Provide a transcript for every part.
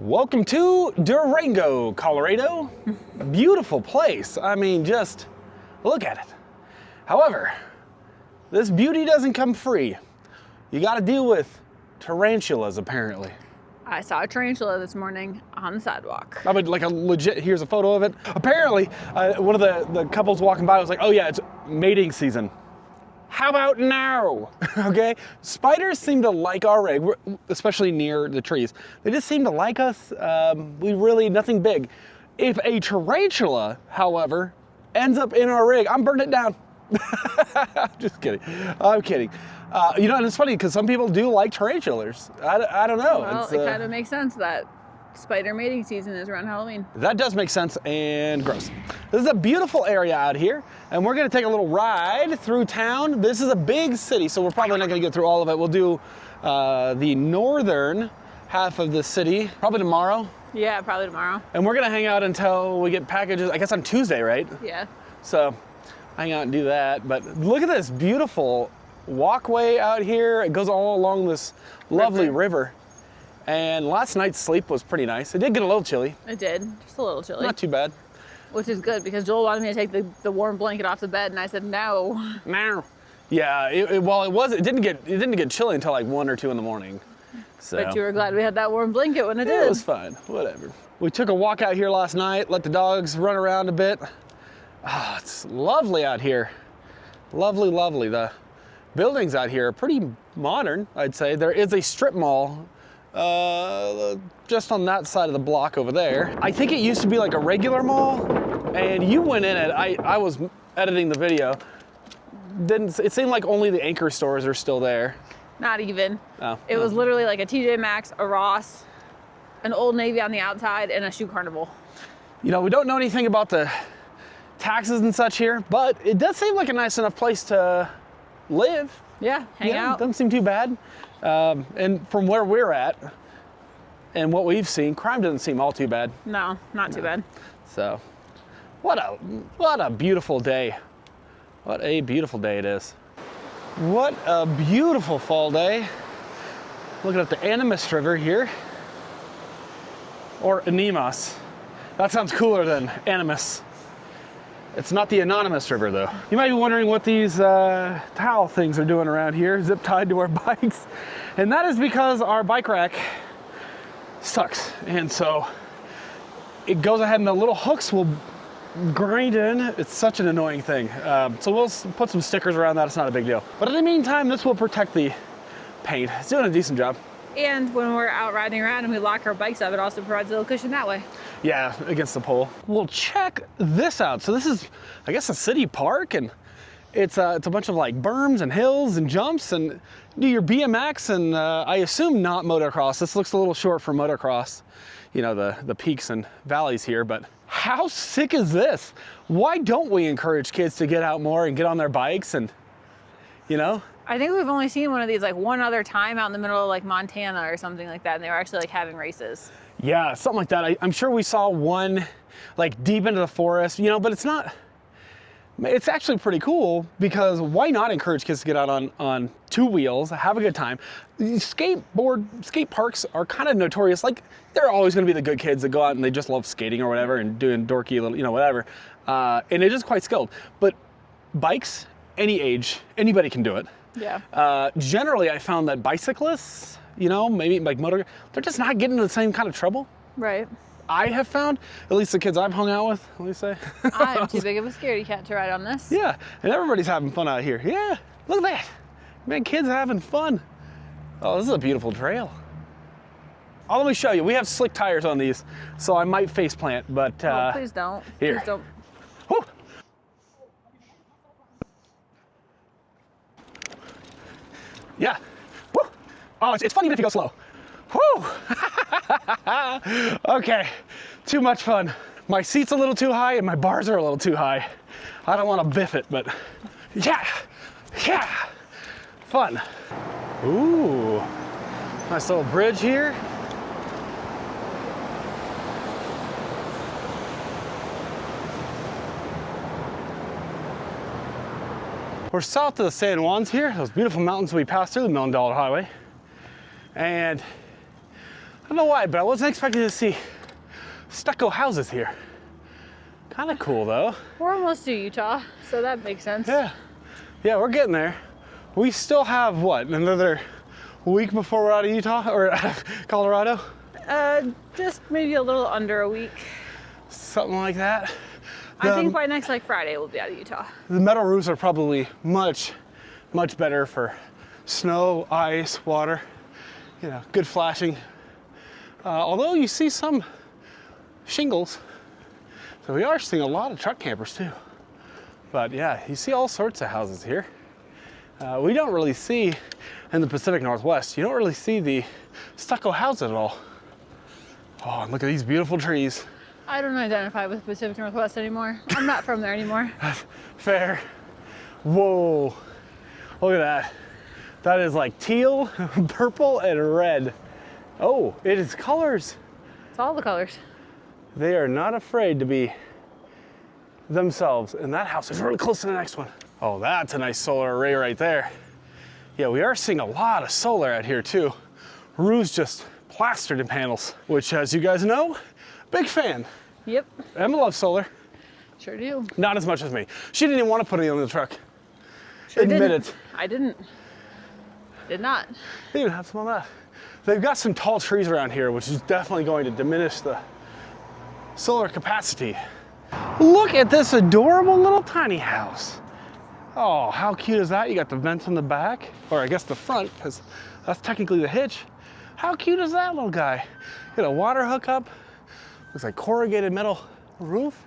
Welcome to Durango, Colorado. Beautiful place. I mean, just look at it. However, this beauty doesn't come free. You got to deal with tarantulas, apparently. I saw a tarantula this morning on the sidewalk. I mean, like a legit, here's a photo of it. Apparently, one of the couples walking by was like, oh yeah, it's mating season. How about now? Okay? Spiders seem to like our rig, especially near the trees. They just seem to like us. Nothing big. If a tarantula, however, ends up in our rig, I'm burning it down. Just kidding. I'm kidding. And it's funny because some people do like tarantulas. I don't know. Well, it kind of makes sense that spider mating season is around Halloween. That does make sense and gross. This is a beautiful area out here, and we're gonna take a little ride through town. This is a big city, so we're probably not gonna get through all of it. We'll do the northern half of the city, probably tomorrow. Yeah, probably tomorrow. And we're gonna hang out until we get packages, I guess on Tuesday, right? Yeah. So hang out and do that. But look at this beautiful walkway out here. It goes all along this lovely river. And last night's sleep was pretty nice. It did get a little chilly. It did, just a little chilly. Not too bad. Which is good because Joel wanted me to take the warm blanket off the bed, and I said no. No. Yeah, it didn't get chilly until like 1 or 2 in the morning. So. But you were glad we had that warm blanket when it did. It was fine, whatever. We took a walk out here last night, let the dogs run around a bit. Oh, it's lovely out here. Lovely, lovely. The buildings out here are pretty modern, I'd say. There is a strip mall just on that side of the block over there. I think it used to be like a regular mall, and you went in it. I was editing the video. It seemed like only the anchor stores are still there. Not even. Oh. It was literally like a TJ Maxx, a Ross, an Old Navy on the outside, and a Shoe Carnival. You know, we don't know anything about the taxes and such here, but it does seem like a nice enough place to live. Yeah, hang out. Doesn't seem too bad. And from where we're at and what we've seen, crime doesn't seem all too bad. No, not too bad. So, what a beautiful day. What a beautiful day it is. What a beautiful fall day. Looking at the Animus River here. Or Animas. That sounds cooler than Animus. It's not the anonymous river though. You might be wondering what these towel things are doing around here, zip tied to our bikes. And that is because our bike rack sucks. And so it goes ahead and the little hooks will grind in. It's such an annoying thing. So we'll put some stickers around that, it's not a big deal. But in the meantime, this will protect the paint. It's doing a decent job. And when we're out riding around and we lock our bikes up, it also provides a little cushion that way. Yeah, against the pole. Well, check this out. So this is, I guess, a city park, and it's a bunch of like berms and hills and jumps, and do your BMX and I assume not motocross. This looks a little short for motocross, you know, the peaks and valleys here, but how sick is this? Why don't we encourage kids to get out more and get on their bikes and, you know? I think we've only seen one of these like one other time out in the middle of like Montana or something like that, and they were actually like having races. Yeah, something like that. I'm sure we saw one like deep into the forest, you know, but it's actually pretty cool because why not encourage kids to get out on 2 wheels, have a good time? Skate parks are kind of notorious. Like, they're always going to be the good kids that go out and they just love skating or whatever and doing dorky little, you know, whatever. And it is quite skilled. But bikes, any age, anybody can do it. Yeah. Generally, I found that bicyclists, you know, maybe like they're just not getting into the same kind of trouble. Right. I have found, at least the kids I've hung out with, let me say. I'm too big of a scaredy cat to ride on this. Yeah, and everybody's having fun out here. Yeah, look at that. Man, kids having fun. Oh, this is a beautiful trail. Oh, let me show you. We have slick tires on these, so I might face plant, but Oh, please don't. Here. Please don't. Woo. Yeah. Woo. Oh, it's fun even if you go slow. Woo. Okay, too much fun. My seat's a little too high and my bars are a little too high. I don't want to biff it, but yeah, fun. Ooh, nice little bridge here. We're south of the San Juans here, those beautiful mountains we passed through, the $1 Million Highway. And I don't know why, but I wasn't expecting to see stucco houses here. Kind of cool though. We're almost to Utah, so that makes sense. Yeah, we're getting there. We still have what, another week before we're out of Utah or out of Colorado? Just maybe a little under a week. Something like that. I think by next like Friday we'll be out of Utah. The metal roofs are probably much better for snow, ice, water. You know, good flashing. Although you see some shingles. So we are seeing a lot of truck campers too. But yeah, you see all sorts of houses here. We don't really see, in the Pacific Northwest, you don't really see the stucco houses at all. Oh, and look at these beautiful trees. I don't identify with Pacific Northwest anymore. I'm not from there anymore. Fair. Whoa, look at that. That is like teal, purple, and red. Oh, it is colors. It's all the colors. They are not afraid to be themselves. And that house is really close to the next one. Oh, that's a nice solar array right there. Yeah, we are seeing a lot of solar out here too. Roofs just plastered in panels, which, as you guys know, big fan. Yep. Emma loves solar. Sure do. Not as much as me. She didn't even want to put it on the truck. Sure Admit didn't. it. I didn't. Did not. They even have some on that. They've got some tall trees around here, which is definitely going to diminish the solar capacity. Look at this adorable little tiny house. Oh, how cute is that? You got the vents on the back, or I guess the front, because that's technically the hitch. How cute is that little guy? Got a water hookup. Looks like corrugated metal roof.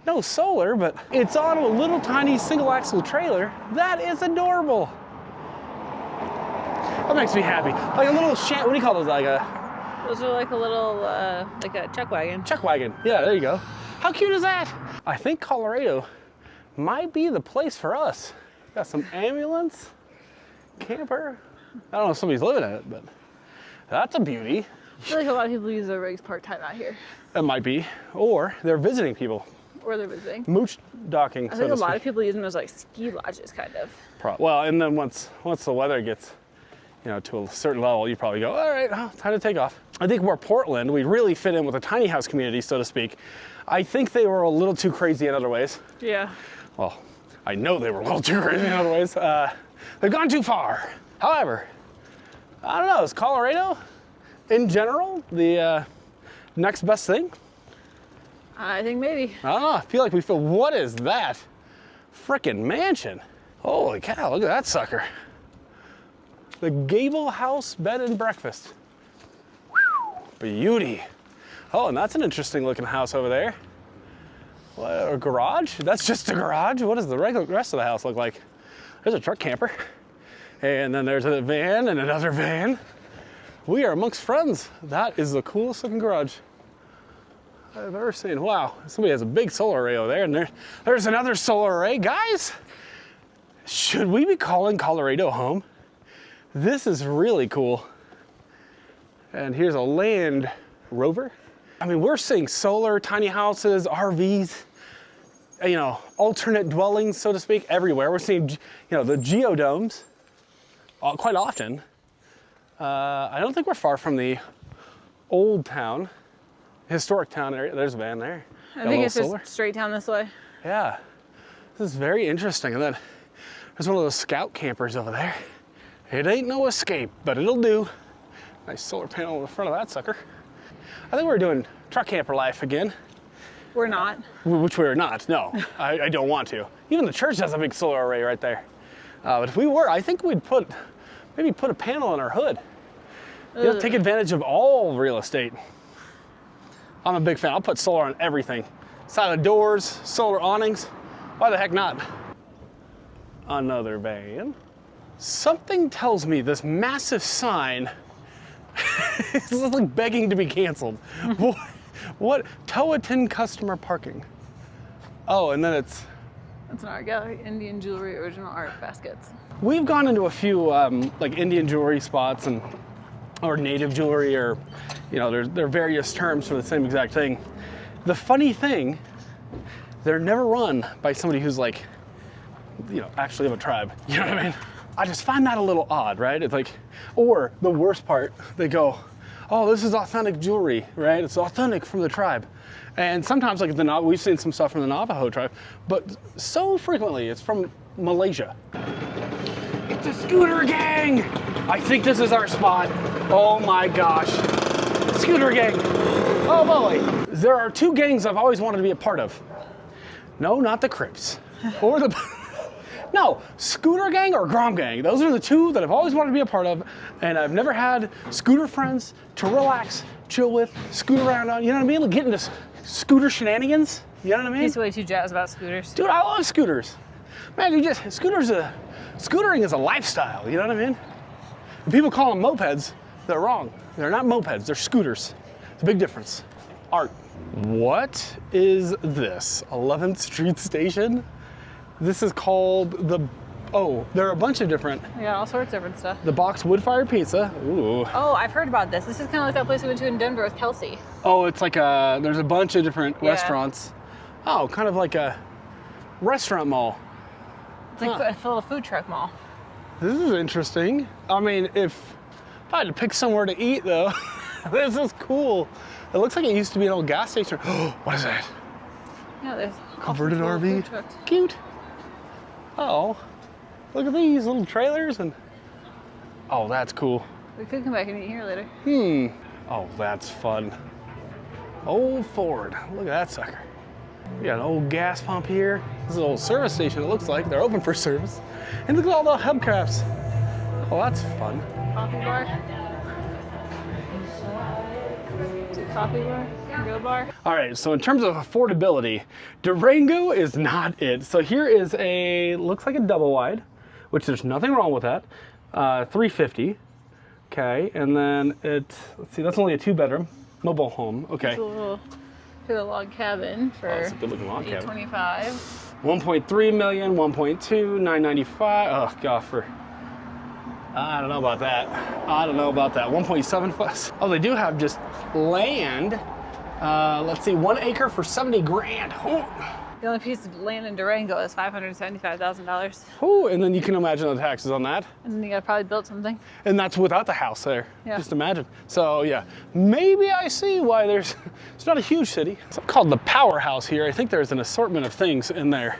No solar, but it's on a little tiny single axle trailer. That is adorable. That makes me happy. Like a little what do you call those? Like a... Those are like a little, like a chuck wagon. Chuck wagon. Yeah, there you go. How cute is that? I think Colorado might be the place for us. Got some ambulance, camper. I don't know if somebody's living in it, but that's a beauty. I feel like a lot of people use their rigs part-time out here. It might be. Or they're visiting people. Or they're visiting. Mooch docking, I think a lot of people use them as like ski lodges, kind of. Well, and then once the weather gets, you know, to a certain level, you probably go, all right, time to take off. I think where Portland, we really fit in with a tiny house community, so to speak. I think they were a little too crazy in other ways. Yeah. Well, I know they were a little too crazy in other ways. They've gone too far. However, I don't know, is Colorado, in general, the next best thing? I think maybe. I don't know, I feel like we feel, what is that? Frickin' mansion. Holy cow, look at that sucker. The Gable House Bed and Breakfast. Whew, beauty. Oh, and that's an interesting looking house over there. What, a garage? That's just a garage? What does the rest of the house look like? There's a truck camper. And then there's a van and another van. We are amongst friends. That is the coolest looking garage I've ever seen. Wow, somebody has a big solar array over there, and there's another solar array. Guys, should we be calling Colorado home? This is really cool. And here's a Land Rover. I mean, we're seeing solar, tiny houses, RVs, you know, alternate dwellings, so to speak, everywhere. We're seeing, you know, the geodomes quite often. I don't think we're far from the old town, historic town area. There's a van there. I think it's just straight down this way. Yeah, this is very interesting. And then there's one of those scout campers over there. It ain't no escape, but it'll do. Nice solar panel in the front of that sucker. I think we're doing truck camper life again. We're not. Which we're not, no. I don't want to. Even the church has a big solar array right there. But if we were, I think we'd maybe put a panel on our hood. You know, take advantage of all real estate. I'm a big fan. I'll put solar on everything. Side of doors, solar awnings. Why the heck not? Another van. Something tells me this massive sign is like begging to be canceled. What? Towatin customer parking. Oh, and then it's... That's an art gallery, Indian jewelry, original art baskets. We've gone into a few like Indian jewelry spots or native jewelry, or, you know, there are various terms for the same exact thing. The funny thing, they're never run by somebody who's like, you know, actually of a tribe. You know what I mean? I just find that a little odd, right? It's like, or the worst part, they go, oh, this is authentic jewelry, right? It's authentic from the tribe. And sometimes, like we've seen some stuff from the Navajo tribe, but so frequently it's from Malaysia. It's a scooter gang. I think this is our spot. Oh my gosh. Scooter gang. Oh boy. There are two gangs I've always wanted to be a part of. No, not the Crips. Or the... No, scooter gang or Grom gang. Those are the two that I've always wanted to be a part of, and I've never had scooter friends to relax, chill with, scoot around on, you know what I mean? Like get into scooter shenanigans, you know what I mean? He's way too jazzed about scooters. Dude, I love scooters. Man, scootering is a lifestyle, you know what I mean? When people call them mopeds, they're wrong. They're not mopeds, they're scooters. It's a big difference. Art. What is this? 11th Street Station? This is called the, oh, there are a bunch of different. We got all sorts of different stuff. The box wood fire pizza. Ooh. Oh, I've heard about this. This is kind of like that place we went to in Denver with Kelsey. Oh, it's like there's a bunch of different restaurants. Oh, kind of like a restaurant mall. It's like a little food truck mall. This is interesting. I mean, if I had to pick somewhere to eat though, this is cool. It looks like it used to be an old gas station. What is that? Yeah, there's Converted RV. food trucks. Cute. Oh, look at these little trailers and, oh, that's cool. We could come back and eat here later. Oh, that's fun. Old Ford, look at that sucker. We got an old gas pump here. This is an old service station, it looks like. They're open for service. And look at all the hubcaps. Oh, that's fun. Coffee bar. Coffee bar, grill bar. All right, so in terms of affordability, Durango is not it. So here is looks like a double wide, which there's nothing wrong with that. $350, okay, and then let's see, that's only a 2-bedroom mobile home, okay. It's a little log cabin for That's a good looking log cabin. $825. 1.3 million, 1.2, 995. Oh God, I don't know about that. 1.7. Oh, they do have just land. Let's see, 1 acre for 70 grand. Oh. The only piece of land in Durango is $575,000. Oh, and then you can imagine the taxes on that. And then you gotta probably build something. And that's without the house there. Yeah. Just imagine. So yeah, maybe I see why it's not a huge city. It's called the Powerhouse here. I think there's an assortment of things in there.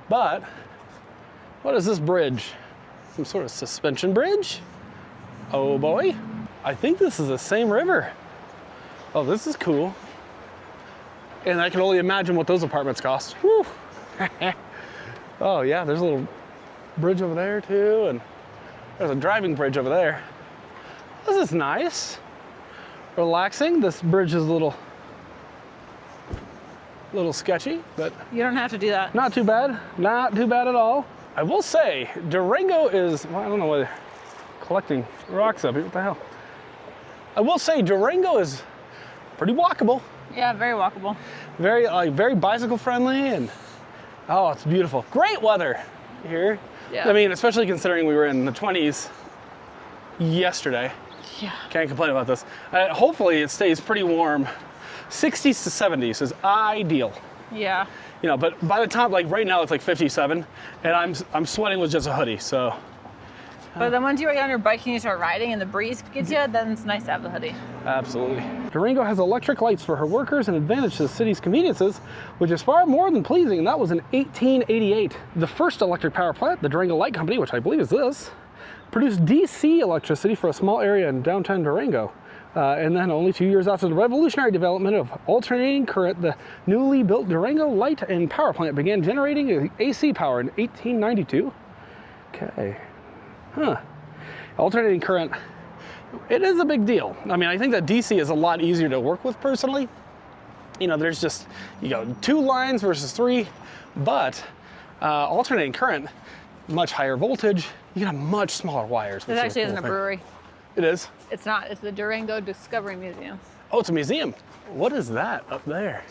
But what is this bridge? Some sort of suspension bridge? Oh boy. I think this is the same river. Oh, this is cool. And I can only imagine what those apartments cost. Whew. Oh yeah, there's a little bridge over there too, and there's a driving bridge over there. This is nice. Relaxing. This bridge is a little sketchy, but You don't have to do that. not too bad. Not too bad at all. I will say, Durango is, well, I don't know whether collecting rocks up here, what the hell? I will say Durango is pretty walkable. Yeah, very walkable. Very bicycle friendly, and oh, it's beautiful. Great weather here. Yeah. I mean, especially considering we were in the 20s yesterday. Yeah. Can't complain about this. Hopefully it stays pretty warm. 60s to 70s is ideal. Yeah. You know, but by the time, like right now it's like 57, and I'm sweating with just a hoodie, so. But then once you get on your bike and you start riding and the breeze gets you, then it's nice to have the hoodie. Absolutely. Durango has electric lights for her workers and advantage to the city's conveniences, which is far more than pleasing, and that was in 1888. The first electric power plant, the Durango Light Company, which I believe is this, produced DC electricity for a small area in downtown Durango. And then only 2 years after the revolutionary development of alternating current, the newly built Durango Light and Power Plant began generating AC power in 1892. Okay. Huh. Alternating current, it is a big deal. I mean, I think that DC is a lot easier to work with personally. You know, there's just, 2 lines versus 3, but alternating current, much higher voltage, you got much smaller wires. This actually isn't a brewery. It is? It's not. It's the Durango Discovery Museum. Oh, it's a museum. What is that up there?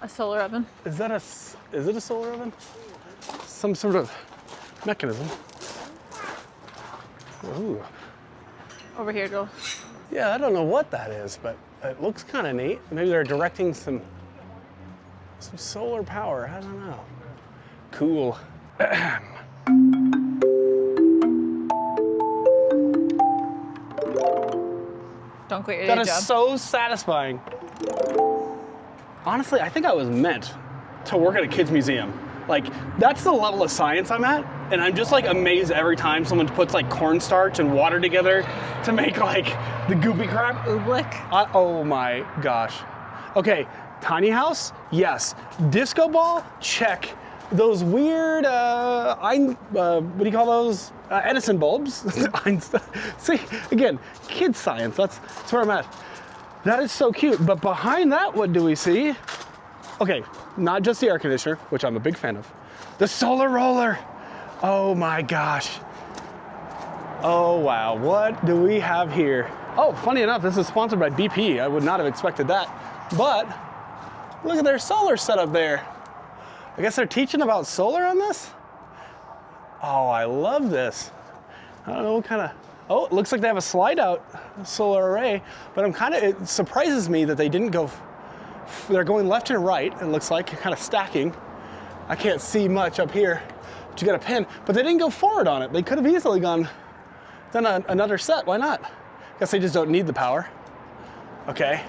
A solar oven. Is it a solar oven? Some sort of mechanism. Ooh. Over here, Joel. Yeah, I don't know what that is, but it looks kind of neat. Maybe they're directing some solar power. I don't know. Cool. Don't quit your That day is job. so satisfying. Honestly, I think I was meant to work at a kids museum. Like, that's the level of science I'm at, and I'm just like amazed every time someone puts like cornstarch and water together to make like the goopy crap. Oobleck. Oh my gosh. Okay, tiny house, yes. Disco ball, check. Those weird, what do you call those? Edison bulbs. See, again, kid science. That's where I'm at. That is so cute. But behind that, what do we see? Okay, not just the air conditioner, which I'm a big fan of. The solar roller. Oh my gosh. Oh wow, what do we have here? Oh, funny enough, this is sponsored by BP. I would not have expected that. But look at their solar setup there. I guess they're teaching about solar on this? Oh, I love this. I don't know what kind of, oh, it looks like they have a slide out solar array, but it surprises me that they didn't go, they're going left and right, it looks like, kind of stacking. I can't see much up here, but you got a pin, but they didn't go forward on it. They could have easily done another set, why not? Guess they just don't need the power. Okay,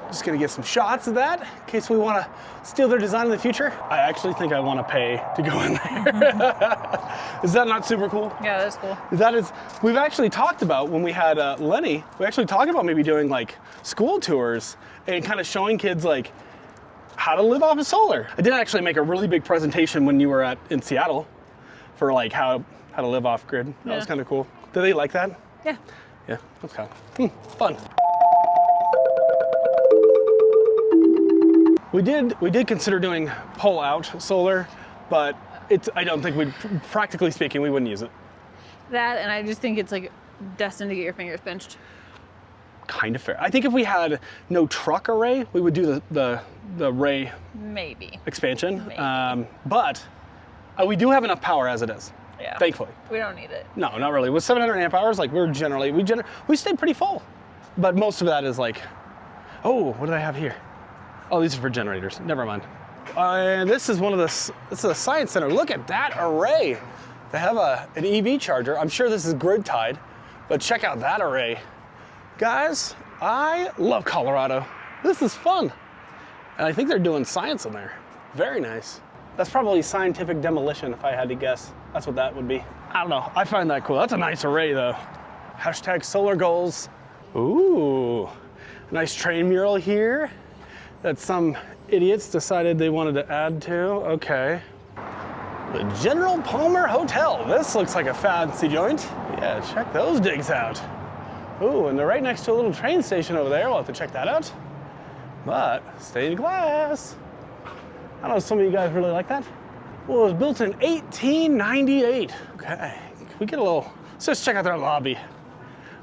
just gonna get some shots of that in case we wanna steal their design in the future. I actually think I wanna pay to go in there. Is that not super cool? Yeah, that's cool. That is, we've actually talked about when we had Lenny, we actually talked about maybe doing like school tours and kind of showing kids like how to live off of solar. I did actually make a really big presentation when you were in Seattle for like how to live off grid. That was kind of cool. Did they like that? Yeah. Yeah, that's kind of fun. We did consider doing pull out solar, but I don't think practically speaking, we wouldn't use it. That, and I just think it's like destined to get your fingers pinched. Kind of fair. I think if we had no truck array, we would do the array Maybe. expansion. Maybe. But we do have enough power as it is. Yeah. Thankfully. We don't need it. No, not really. With 700 amp hours, like we stayed pretty full. But most of that is like, oh, what do I have here? Oh, these are for generators. Never mind. And this is this is a science center. Look at that array. They have an EV charger. I'm sure this is grid tied, but check out that array. Guys, I love Colorado. This is fun. And I think they're doing science in there. Very nice. That's probably scientific demolition if I had to guess. That's what that would be. I don't know, I find that cool. That's a nice array though. Hashtag solar goals. Ooh, nice train mural here that some idiots decided they wanted to add to. Okay. The General Palmer Hotel. This looks like a fancy joint. Yeah, check those digs out. Ooh, and they're right next to a little train station over there. We'll have to check that out. But stained glass. I know some of you guys really like that. Well, it was built in 1898. Okay, can we get let's just check out their lobby.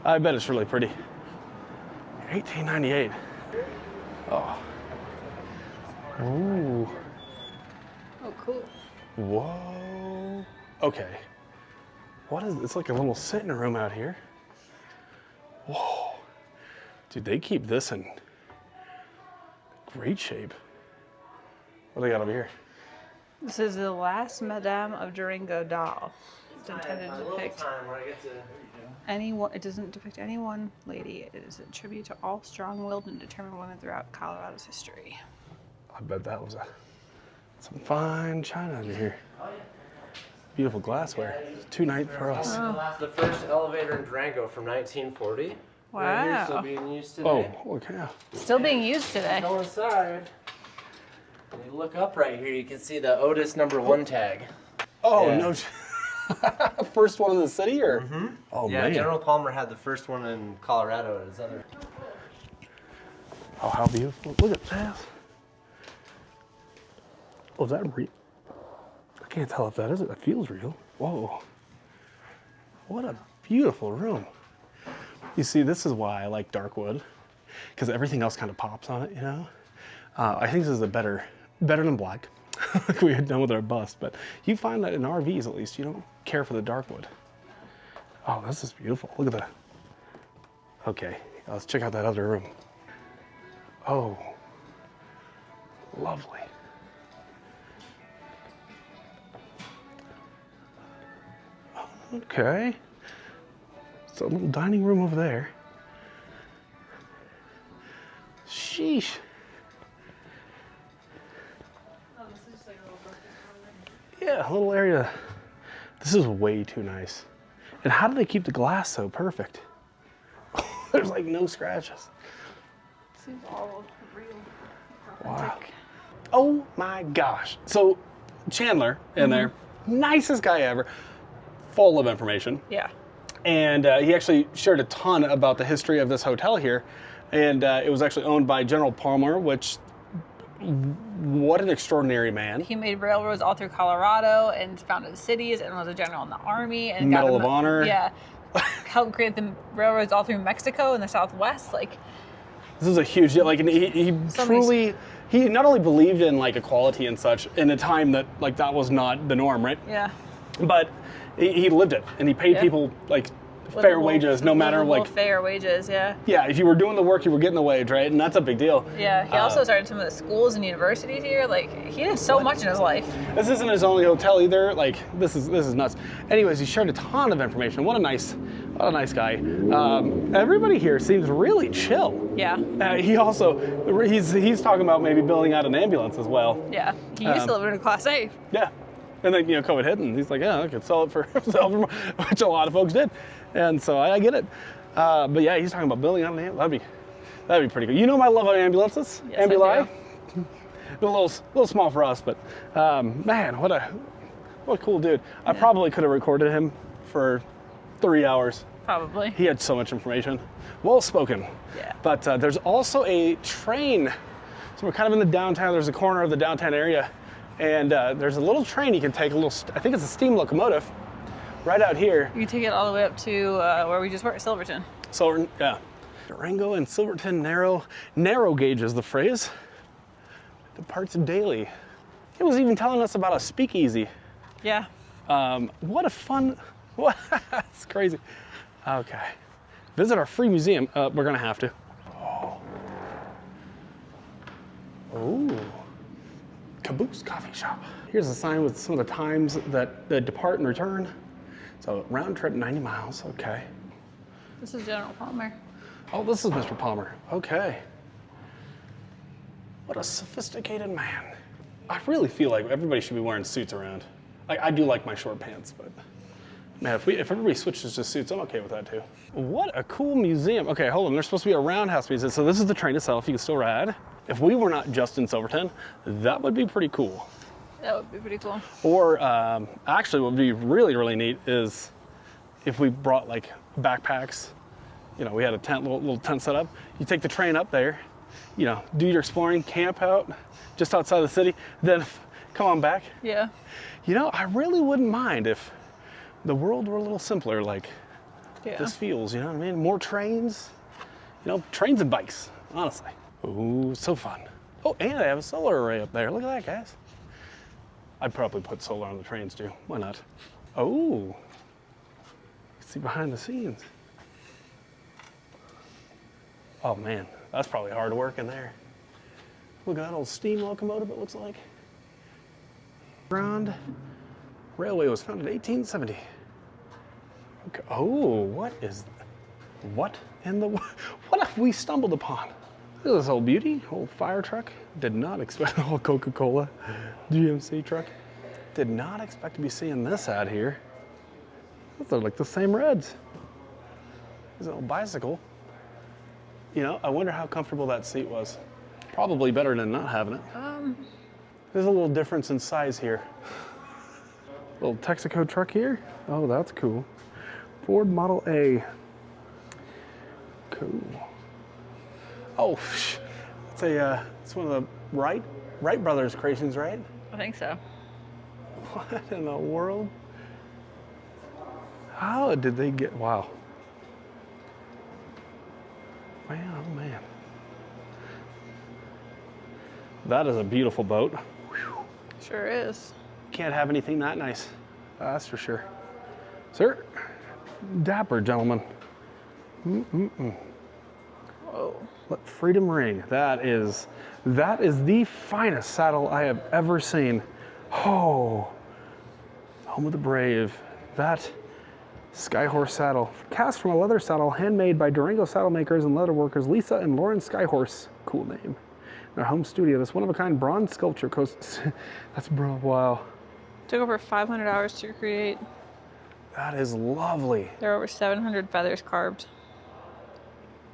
I bet it's really pretty. 1898. Oh. Ooh. Oh, cool. Whoa. Okay. What is, it's like a little sitting room out here. Whoa. Dude, they keep this in great shape. What do they got over here? This is the last Madame of Durango doll. It's intended to depict it doesn't depict any one lady. It is a tribute to all strong-willed and determined women throughout Colorado's history. I bet that was some fine china under here. Beautiful glassware. Tonight for us. Oh. The first elevator in Durango from 1940. Right here, still Wow. being used today. Oh, okay. Still being used today. Go inside. When you look up right here, you can see the Otis #1 tag. Oh, Yeah. no. First one in the city, or? Mm-hmm. Oh, Yeah, man. General Palmer had the first one in Colorado at his other. Oh, how beautiful. Look at that. Oh, is that real? I can't tell if that is. That feels real. Whoa. What a beautiful room. You see, this is why I like dark wood, because everything else kind of pops on it, you know? I think this is better than black, like we had done with our bust, but you find that in RVs, at least, you don't care for the dark wood. Oh, this is beautiful. Look at that. Okay, let's check out that other room. Oh, lovely. Okay. So a little dining room over there. Sheesh. Oh, this is just like a little broken corner. Yeah, a little area. This is way too nice. And how do they keep the glass so perfect? There's like no scratches. Seems all real. Wow. Authentic. Oh my gosh. So Chandler in there, nicest guy ever, full of information. Yeah. And he actually shared a ton about the history of this hotel here. And it was actually owned by General Palmer, which, what an extraordinary man. He made railroads all through Colorado and founded cities and was a general in the army and Medal got of Honor. Yeah. Helped create the railroads all through Mexico and the Southwest. Like, This is a huge deal. Like, and he truly, he not only believed in like equality and such in a time that like that was not the norm, right? yeah. But he lived it, and he paid people like fair wages, no matter like. Fair wages, yeah. Yeah, if you were doing the work, you were getting the wage, right? And that's a big deal. Yeah, he also started some of the schools and universities here. Like, he did so much in his life. This isn't his only hotel either. Like, this is nuts. Anyways, he shared a ton of information. What a nice guy. Everybody here seems really chill. Yeah. He also, he's talking about maybe building out an ambulance as well. Yeah. He used to live in a Class A. Yeah. And then, COVID hit, and he's like, yeah, I could sell it for more, which a lot of folks did. And so I get it. But yeah, he's talking about building out an ambulance. That'd be pretty cool. You know my love of ambulances? Yes, Ambuli. I do. A little small for us, but man, what a cool dude. I probably could have recorded him for 3 hours. Probably. He had so much information. Well spoken. Yeah. But there's also a train. So we're kind of in the downtown. There's a corner of the downtown area. And there's a little train you can take, I think it's a steam locomotive, right out here. You can take it all the way up to where we just were, Silverton. So, yeah. Durango and Silverton, narrow gauge is the phrase. Departs daily. He was even telling us about a speakeasy. Yeah. What a fun, that's crazy. Okay. Visit our free museum. We're gonna have to. Oh. Caboose Coffee Shop. Here's a sign with some of the times that depart and return. So round trip 90 miles, okay. This is General Palmer. Oh, this is Mr. Palmer, okay. What a sophisticated man. I really feel like everybody should be wearing suits around. Like, I do like my short pants, but man, if everybody switches to suits, I'm okay with that too. What a cool museum. Okay, hold on, there's supposed to be a roundhouse museum. So this is the train itself, you can still ride. If we were not just in Silverton, that would be pretty cool. That would be pretty cool. Or actually what would be really, really neat is if we brought like backpacks, we had a tent, little tent set up. You take the train up there, do your exploring, camp out just outside the city, then come on back. Yeah. I really wouldn't mind if the world were a little simpler like this feels, you know what I mean? More trains, trains and bikes, honestly. Ooh, so fun. Oh, and they have a solar array up there. Look at that, guys. I'd probably put solar on the trains too. Why not? Oh, see behind the scenes. Oh man, that's probably hard work in there. Look at that old steam locomotive, it looks like. Grand Railway was founded in 1870. Okay. Oh, what have we stumbled upon? Look at this old beauty, old fire truck. Did not expect, old Coca-Cola GMC truck. Did not expect to be seeing this out here. Those are like the same reds. There's an old bicycle. I wonder how comfortable that seat was. Probably better than not having it. There's a little difference in size here. Little Texaco truck here. Oh, that's cool. Ford Model A. Cool. Oh, it's one of the Wright brothers creations, right? I think so. What in the world? How did they get, wow. Man, oh man. That is a beautiful boat. Whew. Sure is. Can't have anything that nice. That's for sure. Sir, dapper gentleman. Whoa. Let freedom ring. That is the finest saddle I have ever seen. Oh, home of the brave. That Skyhorse saddle, cast from a leather saddle, handmade by Durango saddle makers and leather workers Lisa and Lauren Skyhorse. Cool name. Our home studio, this one-of-a-kind bronze sculpture coast. That's bro. Wow. Took over 500 hours to create. That is lovely. There are over 700 feathers carved.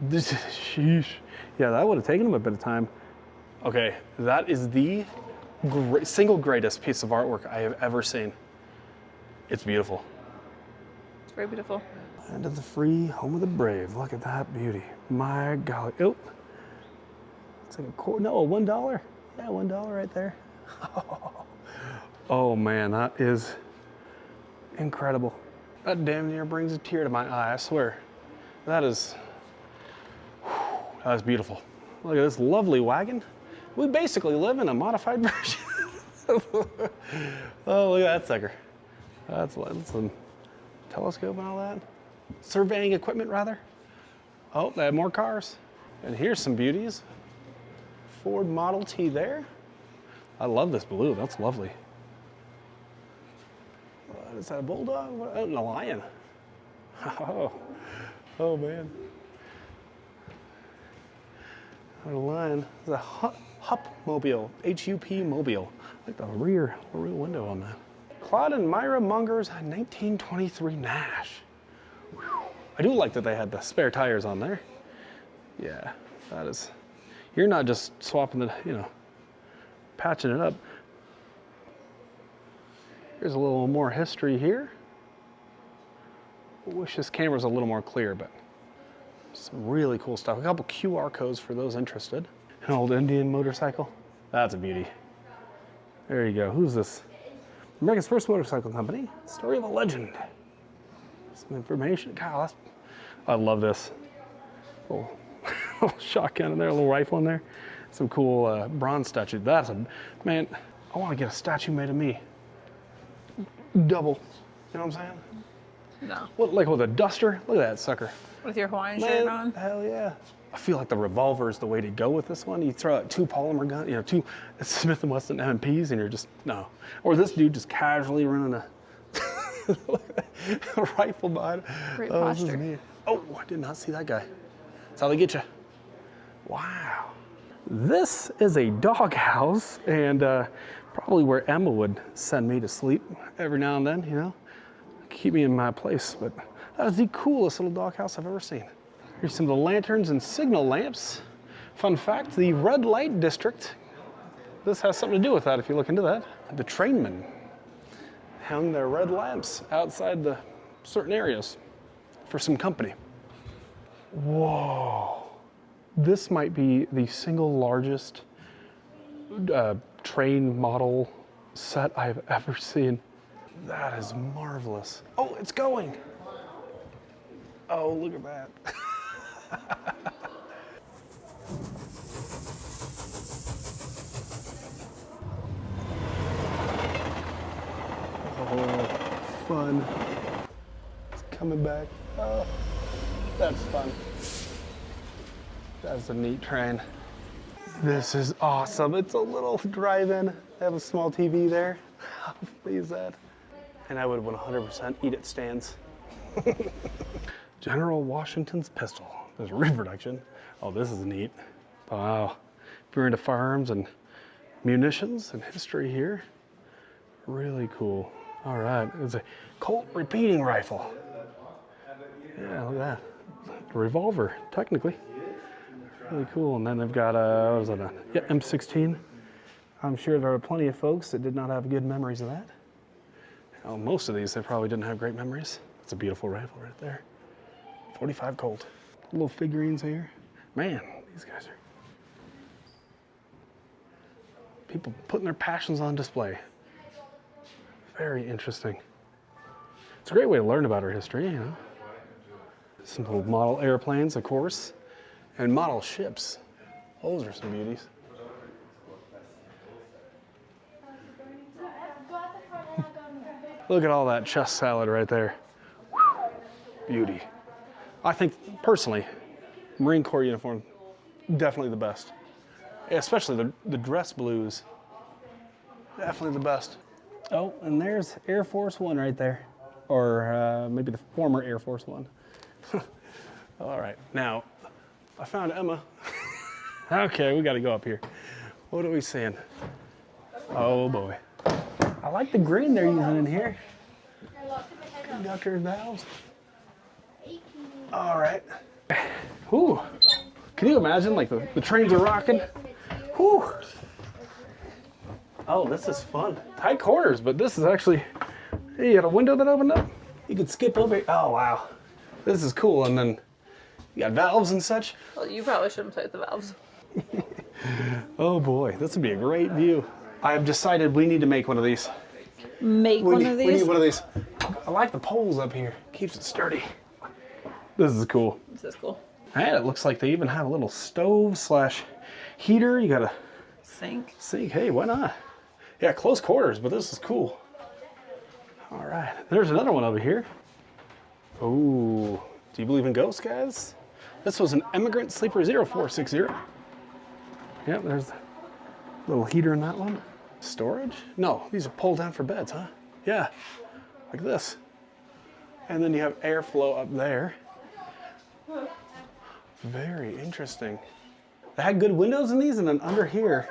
This is sheesh. Yeah, that would have taken him a bit of time. Okay, that is the single greatest piece of artwork I have ever seen. It's beautiful. It's very beautiful. Land of the free, home of the brave. Look at that beauty. My golly. Oh, it's like a quarter. No, a $1. Yeah, $1 right there. Oh man, that is incredible. That damn near brings a tear to my eye, I swear. That is beautiful. Look at this lovely wagon. We basically live in a modified version. Oh, look at that sucker. That's some telescope and all that. Surveying equipment, rather. Oh, they have more cars. And here's some beauties. Ford Model T there. I love this blue, that's lovely. Is that a bulldog? A lion. Oh man. A lion. It's a Hup mobile, H-U-P mobile. I like the rear window on that. Claude and Myra Munger's 1923 Nash. Whew. I do like that they had the spare tires on there. Yeah, that is, you're not just swapping the, patching it up. Here's a little more history here. I wish this camera's a little more clear, but some really cool stuff. A couple QR codes for those interested. An old Indian motorcycle. That's a beauty. There you go. Who's this? America's first motorcycle company. Story of a legend. Some information. God, I love this. Little shotgun in there, a little rifle in there. Some cool bronze statue. That's man, I want to get a statue made of me. Double. You know what I'm saying? No. What, like with a duster? Look at that sucker. With your Hawaiian Man, shirt on? hell yeah. I feel like the revolver is the way to go with this one. You throw out 2 polymer guns, 2 Smith & Wesson M&Ps, and you're just, no. Or this dude just casually running a rifle behind. Great This is posture. neat. Oh, I did not see that guy. That's how they get you. Wow. This is a doghouse, and probably where Emma would send me to sleep every now and then, keep me in my place. But that is the coolest little doghouse I've ever seen. Here's some of the lanterns and signal lamps. Fun fact, the red light district, this has something to do with that if you look into that. The trainmen hung their red lamps outside the certain areas for some company. Whoa. This might be the single largest train model set I've ever seen. That is marvelous. Oh, it's going. Oh, look at that. Oh, fun. It's coming back. Oh, that's fun. That's a neat train. This is awesome. It's a little drive-in. They have a small TV there. How funny is that? And I would 100% eat at Stan's. General Washington's pistol. There's reproduction. Oh, this is neat. Wow. If you're into firearms and munitions and history here, really cool. All right, it's a Colt repeating rifle. Yeah, look at that. A revolver, technically. Really cool. And then they've got what was that? M16. I'm sure there are plenty of folks that did not have good memories of that. Well, most of these, they probably didn't have great memories. It's a beautiful rifle right there. 45 Colt. Little figurines here. Man, these guys are people putting their passions on display. Very interesting. It's a great way to learn about our history, Some little model airplanes, of course, and model ships. Those are some beauties. Look at all that chest salad right there. Whew. Beauty. I think, personally, Marine Corps uniform, definitely the best. Especially the dress blues. Definitely the best. Oh, and there's Air Force One right there. Or maybe the former Air Force One. All right, now, I found Emma Okay, we got to go up here. What are we seeing? Oh boy. I like the green they're using in here. Conductor valves. All right. Ooh. Can you imagine, like, the trains are rocking? Whew. Oh, this is fun. Tight quarters, but this is actually, hey, you got a window that opened up? You could skip over. Oh, wow. This is cool. And then you got valves and such. Well, you probably shouldn't play with the valves. Oh boy, this would be a great view. I have decided we need to make one of these. Make one of these? We need one of these. I like the poles up here. Keeps it sturdy. This is cool. This is cool. And it looks like they even have a little stove slash heater. You got a Sink. sink. Hey, why not? Yeah, close quarters, but this is cool. All right, there's another one over here. Oh, do you believe in ghosts, guys? This was an Emigrant Sleeper 0460. Yep, there's a little heater in that one. Storage? No, these are pulled down for beds, huh? Yeah, like this. And then you have airflow up there. Very interesting. They had good windows in these, and then under here,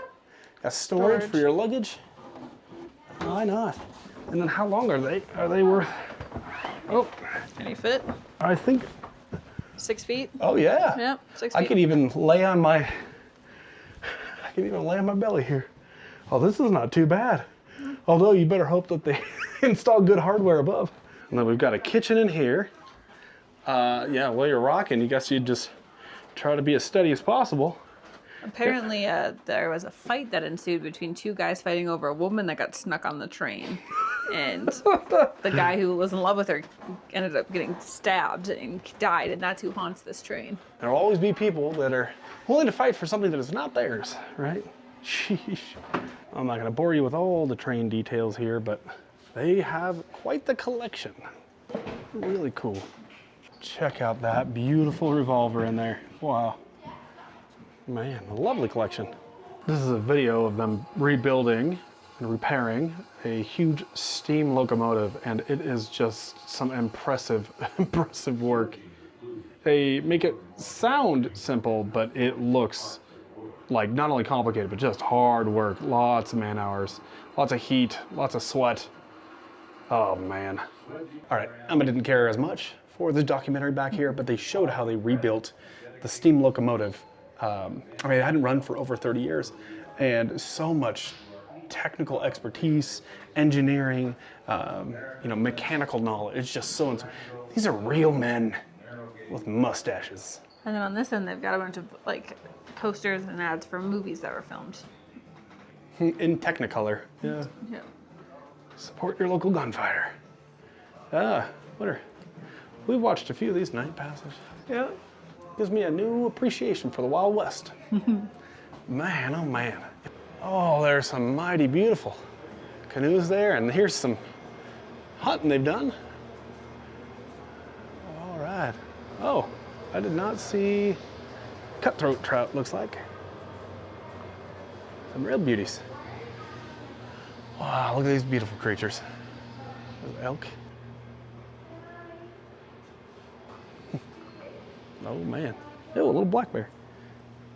got storage for your luggage. Why not? And then how long are they? Are they worth? Oh, Can you fit? I think. 6 feet? Oh yeah. Yep, 6 feet. I could even lay on my. I could even lay on my belly here. Oh, this is not too bad. Although you better hope that they install good hardware above. And then we've got a kitchen in here. Yeah, while you're rocking, you guess you'd just try to be as steady as possible. Apparently, there was a fight that ensued between two guys fighting over a woman that got snuck on the train. And the guy who was in love with her ended up getting stabbed and died, and that's who haunts this train. There will always be people that are willing to fight for something that is not theirs, right? Sheesh. I'm not going to bore you with all the train details here, but they have quite the collection. Really cool. Check out that beautiful revolver in there. Wow. Man, a lovely collection. This is a video of them rebuilding and repairing a huge steam locomotive, and it is just some impressive, impressive work. They make it sound simple, but it looks like not only complicated, but just hard work. Lots of man hours, lots of heat, lots of sweat. Oh man. All right, Emma didn't care as much for this documentary back here, but they showed how they rebuilt the steam locomotive. I mean, it hadn't run for over 30 years, and so much technical expertise, engineering, you know, mechanical knowledge. It's just so, these are real men with mustaches. And then on this end, they've got a bunch of like posters and ads for movies that were filmed. In Technicolor. Yeah. Yeah. Support your local gunfighter. We've watched a few of these Night Passage. Yeah. Gives me a new appreciation for the Wild West. Man, oh man. Oh, there's some mighty beautiful canoes there, and here's some hunting they've done. All right. Oh, I did not see cutthroat trout, looks like. Some real beauties. Wow, look at these beautiful creatures. There's elk. Oh man. Oh, a little black bear.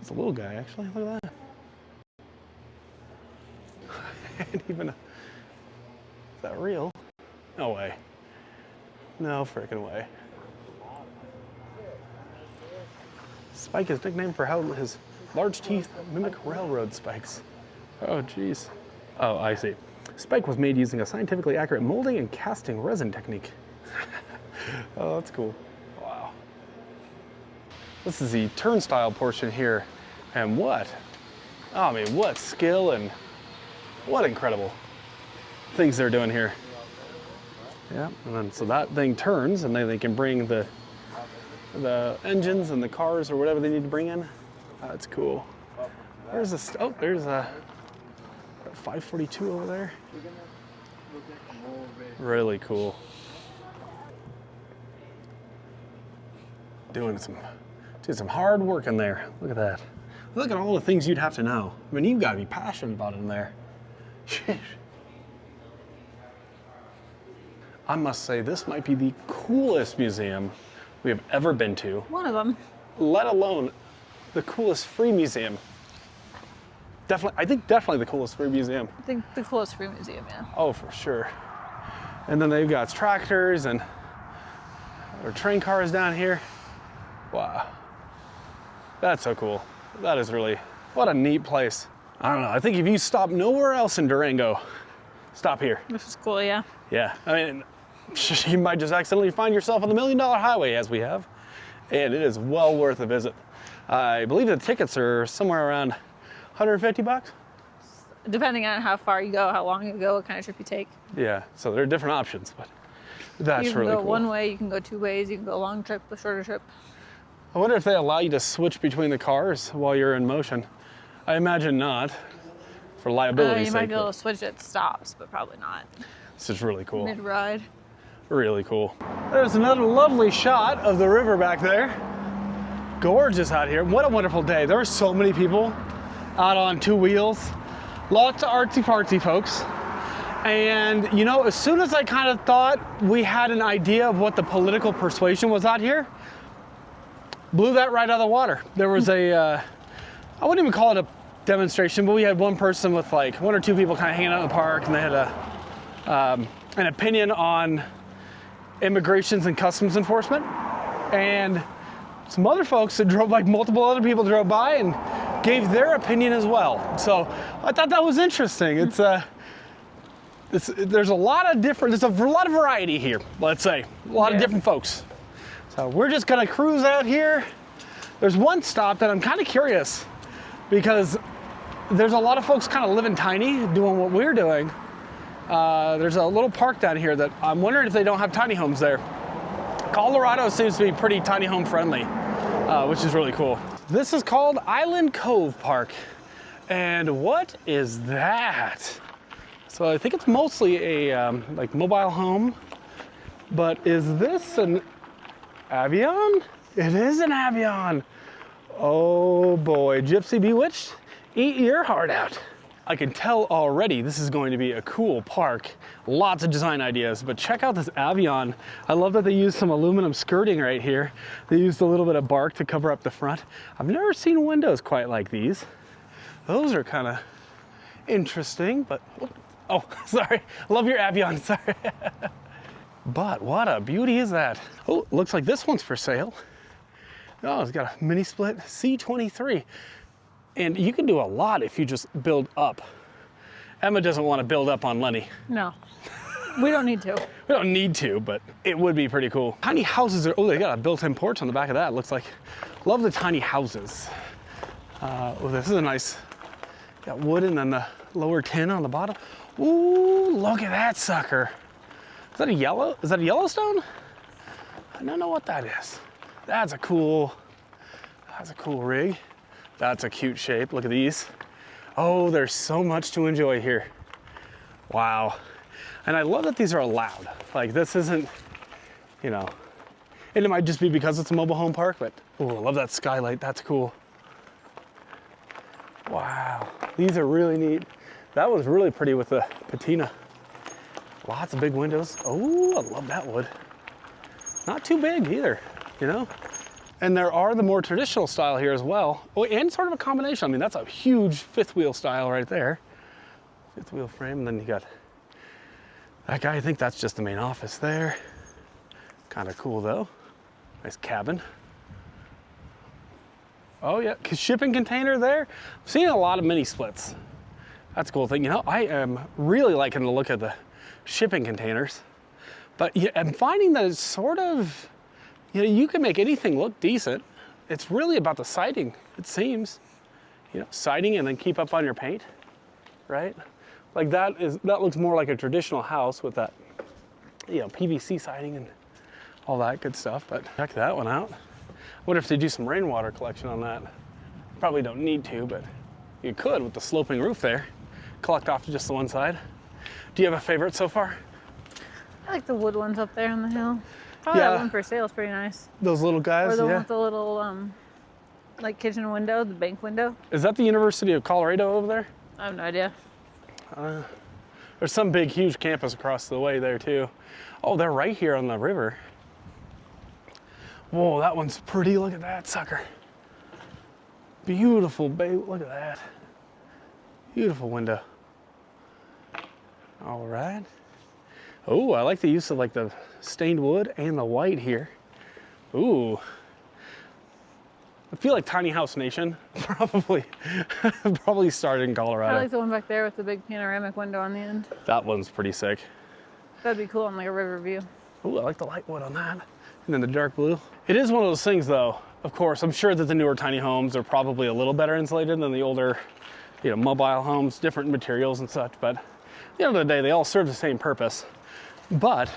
It's a little guy, actually. Look at that. And even is that real? No way. No freaking way. Spike is nicknamed for how his large teeth mimic railroad spikes. Oh, jeez. Oh, I see. Spike was made using a scientifically accurate molding and casting resin technique. Oh, that's cool. Wow. This is the turnstile portion here, and what? Oh, I mean, what skill and what incredible things they're doing here. Yeah, and then so that thing turns, and then they can bring the engines and the cars or whatever they need to bring in. That's cool. There's a, oh, there's a 542 over there. Really cool. Doing some hard work in there. Look at that. Look at all the things you'd have to know. I mean, you've got to be passionate about it in there. I must say, this might be the coolest museum we have ever been to. One of them. Let alone the coolest free museum Definitely, I think definitely the coolest free museum. I think the coolest free museum, yeah. Oh, for sure. And then they've got tractors and or train cars down here. Wow. That's so cool. That is really, what a neat place. I don't know, I think if you stop nowhere else in Durango, stop here. This is cool, yeah. Yeah, I mean, you might just accidentally find yourself on the $1 Million Highway as we have, and it is well worth a visit. I believe the tickets are somewhere around 150 bucks. Depending on how far you go, how long you go, what kind of trip you take. Yeah, so there are different options, but that's You can really go cool. one way, you can go 2 ways, you can go a long trip, a shorter trip. I wonder if they allow you to switch between the cars while you're in motion. I imagine not, for liability You sake. might be able but to switch at stops, but probably not. This is really cool. Mid-ride. Really cool. There's another lovely shot of the river back there. Gorgeous out here. What a wonderful day. There are so many people out on 2 wheels. Lots of artsy-fartsy folks. And you know, as soon as I kind of thought we had an idea of what the political persuasion was out here, blew that right out of the water. There was a, I wouldn't even call it a demonstration, but we had one person with like 1 or 2 people kind of hanging out in the park, and they had an opinion on immigrations and customs enforcement. And some other folks that drove, like multiple other people drove by and gave their opinion as well. So I thought that was interesting. There's a lot of different, there's a lot of variety here, let's say. A lot of different folks. So we're just gonna cruise out here. There's one stop that I'm kind of curious because there's a lot of folks kind of living tiny, doing what we're doing. There's a little park down here that I'm wondering if they don't have tiny homes there. Colorado seems to be pretty tiny home friendly, which is really cool. This is called Island Cove Park. And what is that? So I think it's mostly a like mobile home, but is this an Avion? It is an Avion. Oh boy, Gypsy Bewitched, eat your heart out. I can tell already this is going to be a cool park. Lots of design ideas, but check out this Avion. I love that they used some aluminum skirting right here. They used a little bit of bark to cover up the front. I've never seen windows quite like these. Those are kind of interesting, but, oh, sorry. Love your Avion, sorry. But what a beauty is that? Oh, looks like this one's for sale. Oh, it's got a mini split C23. And you can do a lot if you just build up. Emma doesn't want to build up on Lenny. No, we don't need to. We don't need to, but it would be pretty cool. Tiny houses are, oh, they got a built-in porch on the back of that. Looks like, love the tiny houses. Oh, this is a nice, got wood and then the lower tin on the bottom. Ooh, look at that sucker. Is that a yellow? Is that a Yellowstone? I don't know what that is. That's a cool rig. That's a cute shape. Look at these. Oh, there's so much to enjoy here. Wow. And I love that these are allowed. Like this isn't, you know, and it might just be because it's a mobile home park, but oh, I love that skylight. That's cool. Wow. These are really neat. That was really pretty with the patina. Lots of big windows. Oh, I love that wood. Not too big either, you know? And there are the more traditional style here as well. Oh, and sort of a combination. I mean, that's a huge fifth wheel style right there. Fifth wheel frame, and then you got that guy. I think that's just the main office there. Kind of cool though. Nice cabin. Oh yeah, shipping container there. I've seen a lot of mini splits. That's a cool thing. You know, I am really liking the look of the shipping containers, but yeah, I'm finding that it's sort of, you know, you can make anything look decent. It's really about the siding, it seems. You know, siding and then keep up on your paint, right? Like that looks more like a traditional house with that, you know, PVC siding and all that good stuff. But check that one out. What if they do some rainwater collection on that? Probably don't need to, but you could with the sloping roof there. Collect off to just the one side. Do you have a favorite so far? I like the wood ones up there on the hill. Probably that one for sale is pretty nice. Those little guys, or the yeah. one with the little, like kitchen window, the bank window. Is that the University of Colorado over there? I have no idea. There's some big, huge campus across the way there too. Oh, they're right here on the river. Whoa, that one's pretty. Look at that sucker. Beautiful, babe. Look at that. Beautiful window. All right. Oh, I like the use of like the stained wood and the white here. Ooh. I feel like Tiny House Nation probably started in Colorado. I like the one back there with the big panoramic window on the end. That one's pretty sick. That'd be cool on like a river view. Ooh, I like the light wood on that. And then the dark blue. It is one of those things though, of course, I'm sure that the newer tiny homes are probably a little better insulated than the older, you know, mobile homes, different materials and such, but at the end of the day, they all serve the same purpose. But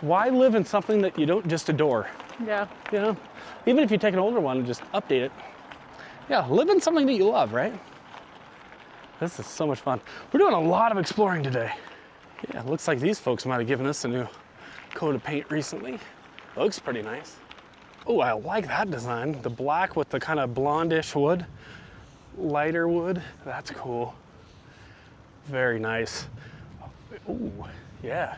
why live in something that you don't just adore? Yeah. You know, even if you take an older one and just update it. Yeah, live in something that you love, right? This is so much fun. We're doing a lot of exploring today. Yeah, it looks like these folks might have given us a new coat of paint recently. Looks pretty nice. Oh, I like that design. The black with the kind of blondish wood, lighter wood. That's cool. Very nice. Ooh, yeah.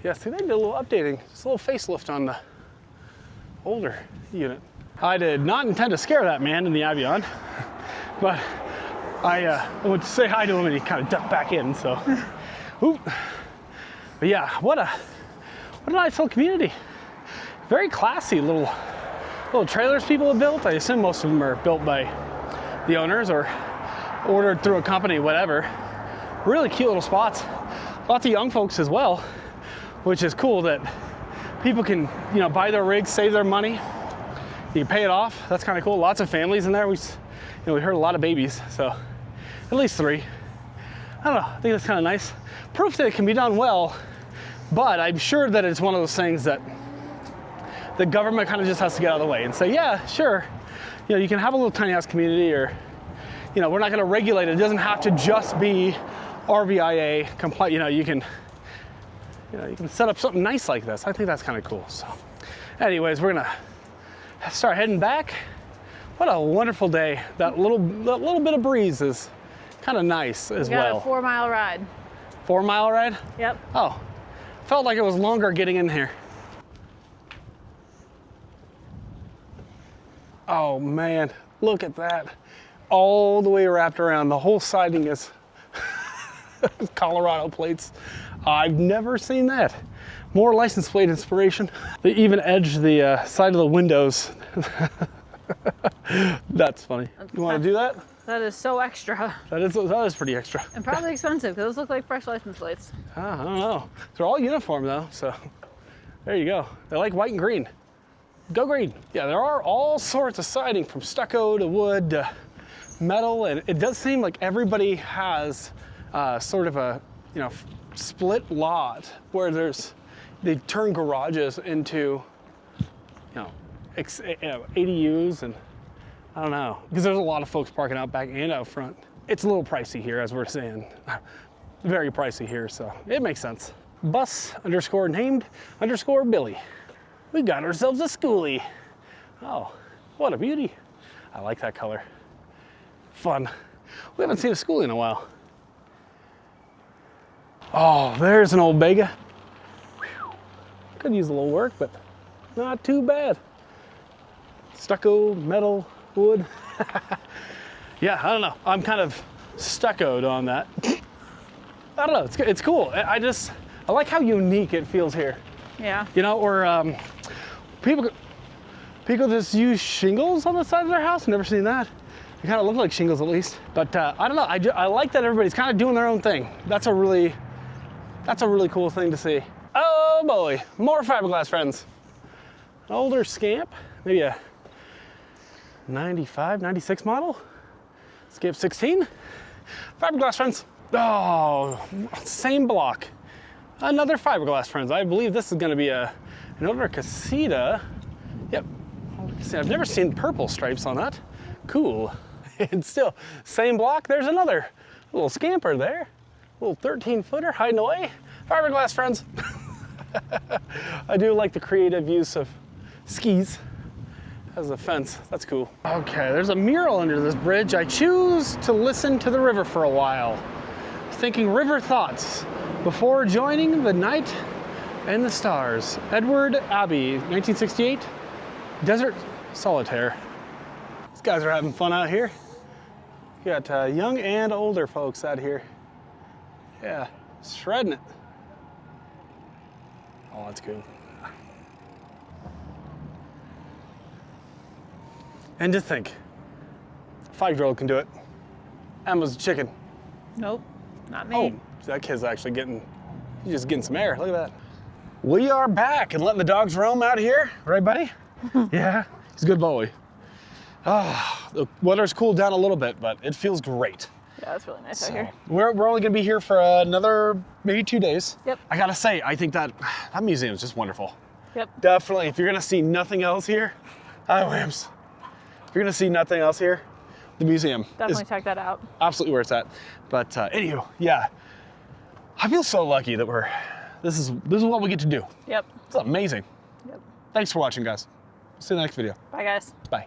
Yeah, see, they did a little updating, just a little facelift on the older unit. I did not intend to scare that man in the Avion, but I went to say hi to him and he kind of ducked back in, so. Ooh. But yeah, what a nice little community. Very classy little trailers people have built. I assume most of them are built by the owners or ordered through a company, whatever. Really cute little spots. Lots of young folks as well, which is cool that people can, you know, buy their rigs, save their money. You can pay it off. That's kind of cool. Lots of families in there. We heard a lot of babies, so at least 3. I don't know. I think that's kind of nice. Proof that it can be done well, but I'm sure that it's one of those things that the government kind of just has to get out of the way and say, yeah, sure, you know, you can have a little tiny house community, or, you know, we're not going to regulate it. It doesn't have to just be RVIA compliant. You know, you can set up something nice like this. I think that's kind of cool. So, anyways, we're gonna start heading back. What a wonderful day. That little bit of breeze is kind of nice as well. We got a 4-mile ride. 4-mile ride? Yep. Oh, felt like it was longer getting in here. Oh man, look at that. All the way wrapped around. The whole siding is Colorado plates. I've never seen that. More license plate inspiration. They even edged the side of the windows. That's funny. You want to do that? That is so extra. That is pretty extra. And probably expensive, because those look like fresh license plates. I don't know. They're all uniform though, so there you go. They like white and green. Go green. Yeah, there are all sorts of siding, from stucco to wood to metal, and it does seem like everybody has sort of a, you know, split lot where they turn garages into, you know, ADUs, and I don't know, because there's a lot of folks parking out back and out front. It's a little pricey here, as we're saying. Very pricey here, so it makes sense. Bus_named_Billy. We got ourselves a schoolie. Oh, what a beauty. I like that color. Fun. We haven't seen a schoolie in a while. Oh, there's an old Bega. Whew. Could use a little work, but not too bad. Stucco, metal, wood. Yeah, I don't know. I'm kind of stuccoed on that. I don't know. It's cool. I like how unique it feels here. Yeah. You know, or people just use shingles on the side of their house. Never seen that. They kind of look like shingles at least. But I don't know. I like that everybody's kind of doing their own thing. That's a really cool thing to see. Oh boy, more fiberglass friends. An older Scamp, maybe a 95, 96 model. Scamp 16. Fiberglass friends. Oh, same block. Another fiberglass friends. I believe this is going to be an older Casita. Yep. See, I've never seen purple stripes on that. Cool. And still, same block. There's another little Scamper there. Little 13-footer hiding away. Fiberglass friends. I do like the creative use of skis as a fence. That's cool. Okay, there's a mural under this bridge. I choose to listen to the river for a while. Thinking river thoughts before joining the night and the stars. Edward Abbey, 1968. Desert Solitaire. These guys are having fun out here. We got young and older folks out here. Yeah, shredding it. Oh, that's good. And to think, 5-year-old can do it. Emma's a chicken. Nope, not me. Oh, that kid's actually he's just getting some air. Look at that. We are back and letting the dogs roam out here. Right, buddy? Yeah, he's a good boy. Ah, the weather's cooled down a little bit, but it feels great. Yeah, it's really nice out here. We're only gonna be here for another maybe 2 days. Yep. I gotta say, I think that museum is just wonderful. Yep. Definitely, if you're gonna see nothing else here, hi Williams. If you're gonna see nothing else here, the museum Definitely is check that out. absolutely where it's at. But anywho, yeah, I feel so lucky that this is what we get to do. Yep. It's amazing. Yep. Thanks for watching, guys. See you in the next video. Bye, guys. Bye.